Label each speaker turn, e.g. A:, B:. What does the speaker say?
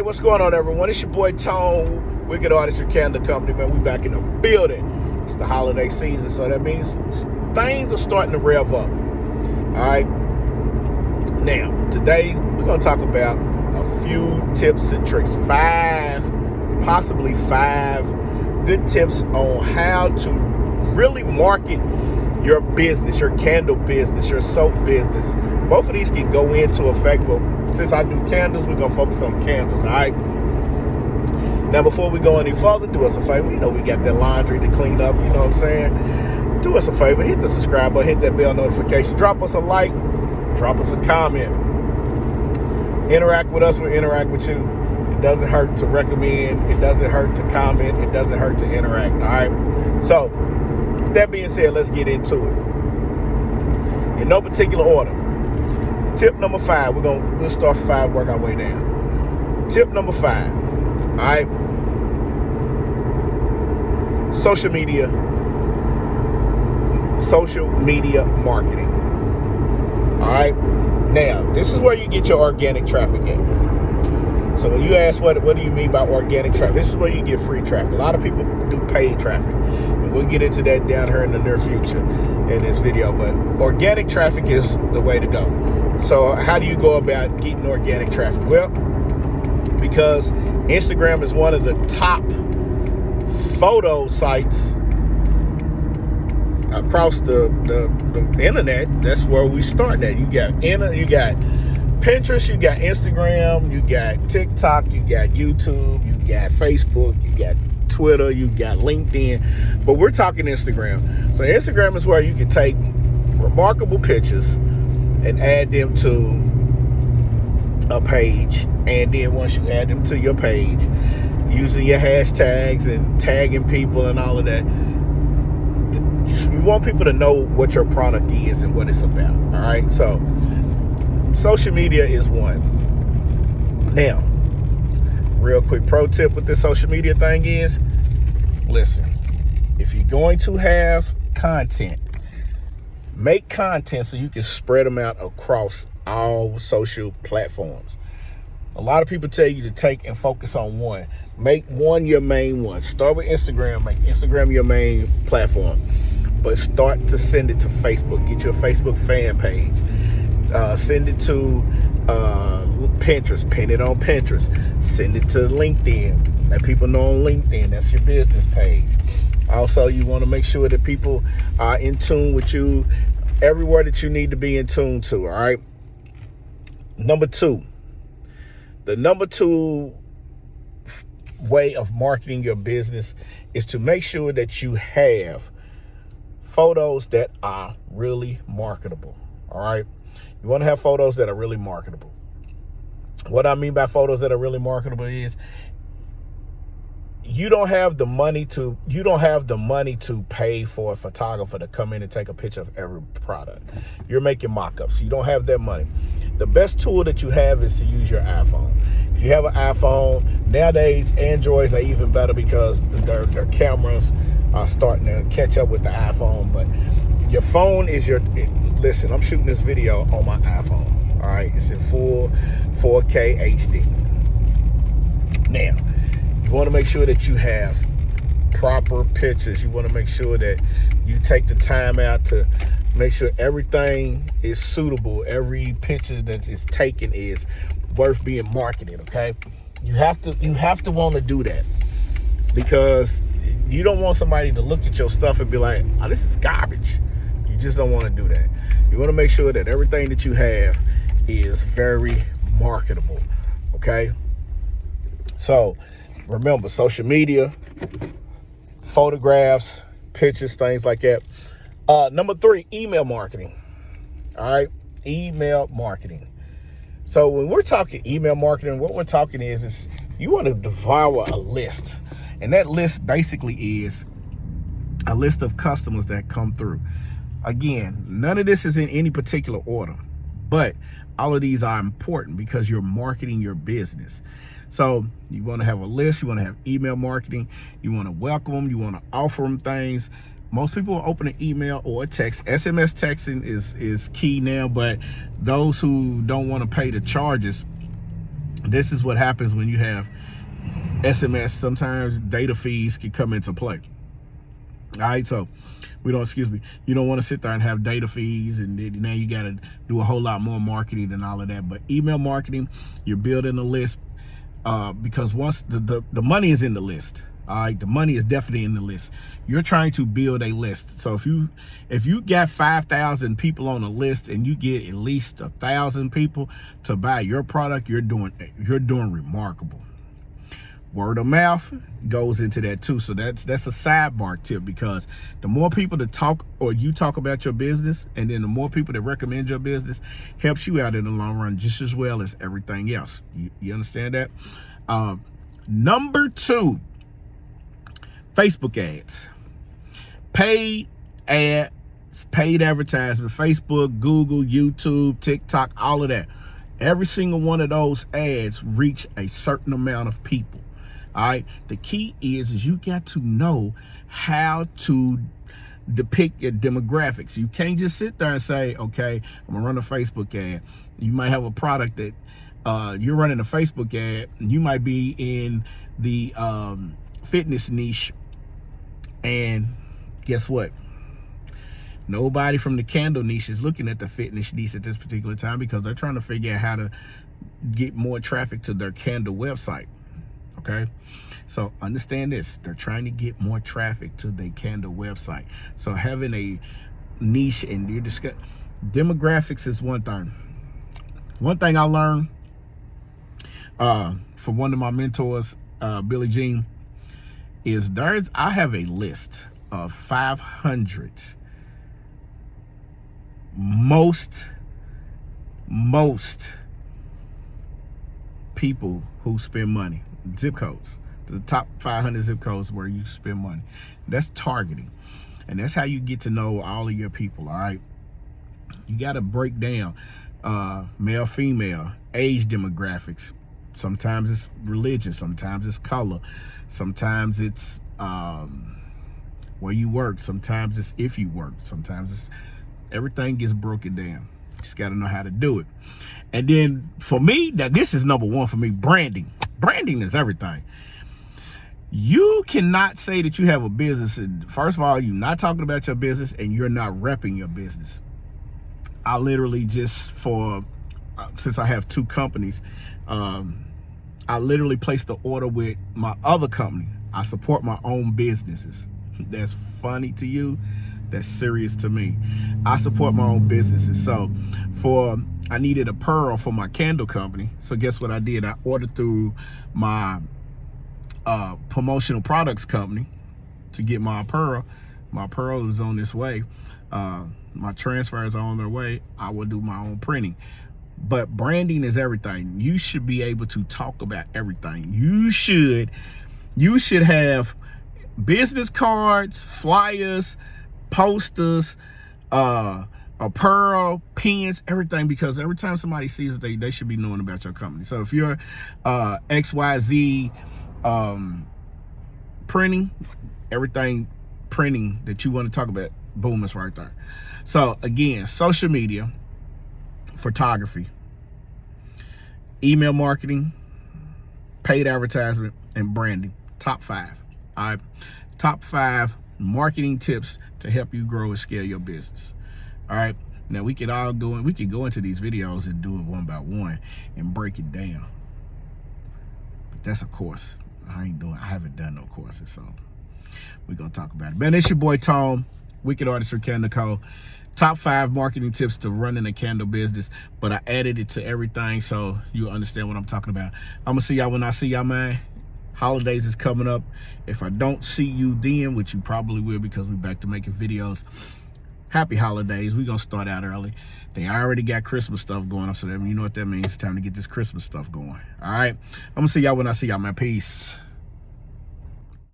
A: what's going on, everyone? It's your boy Tone, Wicked Artist, your candle company, man. We back in the building. It's the holiday season, so that means things are starting to rev up. All right. Now, today we're going to talk about a few tips and tricks. Possibly five good tips on how to really market your business, your candle business, your soap business. Both of these can go into effect, but since I do candles, we're going to focus on candles, all right? Now, before we go any further, do us a favor. You know we got that laundry to clean up, you know what I'm saying? Do us a favor, hit the subscribe button, hit that bell notification, drop us a like, drop us a comment. Interact with us, we'll interact with you. It doesn't hurt to recommend, it doesn't hurt to comment, it doesn't hurt to interact, all right? So, with that being said, let's get into it. In no particular order. Tip number 5, we'll start from 5, work our way down. Tip number 5, all right? Social media marketing. All right? Now, this is where you get your organic traffic in. So when you ask what do you mean by organic traffic, this is where you get free traffic. A lot of people do paid traffic. And we'll get into that down here in the near future in this video. But organic traffic is the way to go. So how do you go about getting organic traffic? Well, because Instagram is one of the top photo sites across the internet. That's where we start at. You got Pinterest, you got Instagram, you got TikTok, you got YouTube, you got Facebook, you got Twitter, you got LinkedIn, but we're talking Instagram. So Instagram is where you can take remarkable pictures and add them to a page, and then once you add them to your page, using your hashtags and tagging people and all of that, you want people to know what your product is and what it's about. All right, so social media is one. Now, real quick pro tip with this social media thing is, listen, if you're going to have content, make content so you can spread them out across all social platforms. A lot of people tell you to take and focus on one. Make one your main one. Start with Instagram. Make Instagram your main platform. But start to send it to Facebook. Get your Facebook fan page. Send it to Pinterest. Pin it on Pinterest. Send it to LinkedIn. Let people know on LinkedIn. That's your business page. Also, you want to make sure that people are in tune with you everywhere that you need to be in tune to, all right? Number 2. The number 2 way of marketing your business is to make sure that you have photos that are really marketable, all right? You want to have photos that are really marketable. What I mean by photos that are really marketable is you don't have the money to pay for a photographer to come in and take a picture of every product. You're making mock-ups. You don't have that money. The best tool that you have is to use your iPhone. If you have an iPhone, nowadays Androids are even better because their cameras are starting to catch up with the iPhone. But your phone is listen, I'm shooting this video on my iPhone. All right, it's in full 4K HD. Now, you want to make sure that you have proper pictures. You want to make sure that you take the time out to make sure everything is suitable. Every picture that is taken is worth being marketed, okay? You have to want to do that, because you don't want somebody to look at your stuff and be like, oh, this is garbage. You just don't want to do that. You want to make sure that everything that you have is very marketable, okay? So remember, social media, photographs, pictures, things like that. Number 3, email marketing. All right, email marketing. So when we're talking email marketing, what we're talking is you want to devour a list. And that list basically is a list of customers that come through. Again, none of this is in any particular order, but all of these are important because you're marketing your business. So you want to have a list, you want to have email marketing, you want to welcome them, you want to offer them things. Most people will open an email or a text. SMS texting is key now, but those who don't want to pay the charges This is what happens when you have SMS. Sometimes data fees can come into play. All right, so you don't want to sit there and have data fees, and now you got to do a whole lot more marketing and all of that. But email marketing, you're building a list, because once the money is in the list. All right, the money is definitely in the list. You're trying to build a list. So if you got 5,000 people on a list and you get at least 1,000 people to buy your product, you're doing remarkable. Word of mouth goes into that too. So that's a sidebar tip, because the more people that talk, or you talk about your business, and then the more people that recommend your business, helps you out in the long run just as well as everything else. You understand that? Number 2, Facebook ads. Paid ads, paid advertisement, Facebook, Google, YouTube, TikTok, all of that. Every single one of those ads reach a certain amount of people. All right. The key is you got to know how to depict your demographics. You can't just sit there and say, okay, I'm gonna run a Facebook ad. You might have a product that you're running a Facebook ad, and you might be in the fitness niche, and guess what? Nobody from the candle niche is looking at the fitness niche at this particular time, because they're trying to figure out how to get more traffic to their candle website. Okay, so understand this: they're trying to get more traffic to their candle website. So having a niche and your demographics is one thing. One thing I learned from one of my mentors, Billy Jean, is I have a list of 500 most people who spend money, zip codes, the top 500 zip codes where you spend money. That's targeting, and that's how you get to know all of your people. All right, you got to break down male, female, age demographics. Sometimes it's religion, sometimes it's color, sometimes it's where you work, sometimes it's if you work, sometimes it's everything gets broken down. Just got to know how to do it. And then for me, that this is number 1 for me, branding. Branding is everything. You cannot say that you have a business, and first of all, you're not talking about your business and you're not repping your business. I literally just since I have 2 companies, I literally placed the order with my other company. I support my own businesses. That's funny to you. That's serious to me. I support my own businesses. So I needed a pearl for my candle company. So guess what I did? I ordered through my promotional products company to get my pearl. My pearl is on its way. My transfers are on their way. I will do my own printing. But branding is everything. You should be able to talk about everything. You should have business cards, flyers, posters, apparel, pens, everything, because every time somebody sees it, they should be knowing about your company. So if you're XYZ printing, everything printing that you want to talk about, boom, it's right there. So again, social media, photography, email marketing, paid advertisement, and branding. Top 5. All right, top 5 marketing tips to help you grow and scale your business. All right, now we could go into these videos and do it one by one and break it down, but that's a course. I haven't done no courses, so we're gonna talk about it. Man, it's your boy Tom, Wicked Artistry Candle Co. Top 5 marketing tips to running a candle business, but I added it to everything so you'll understand what I'm talking about. I'm gonna see y'all when I see y'all, man. Holidays is coming up. If I don't see you then, which you probably will because we're back to making videos, happy holidays. We're gonna start out early. They already got Christmas stuff going up, so you know what that means. It's time to get this Christmas stuff going. All right, I'm gonna see y'all when I see y'all, man. Peace.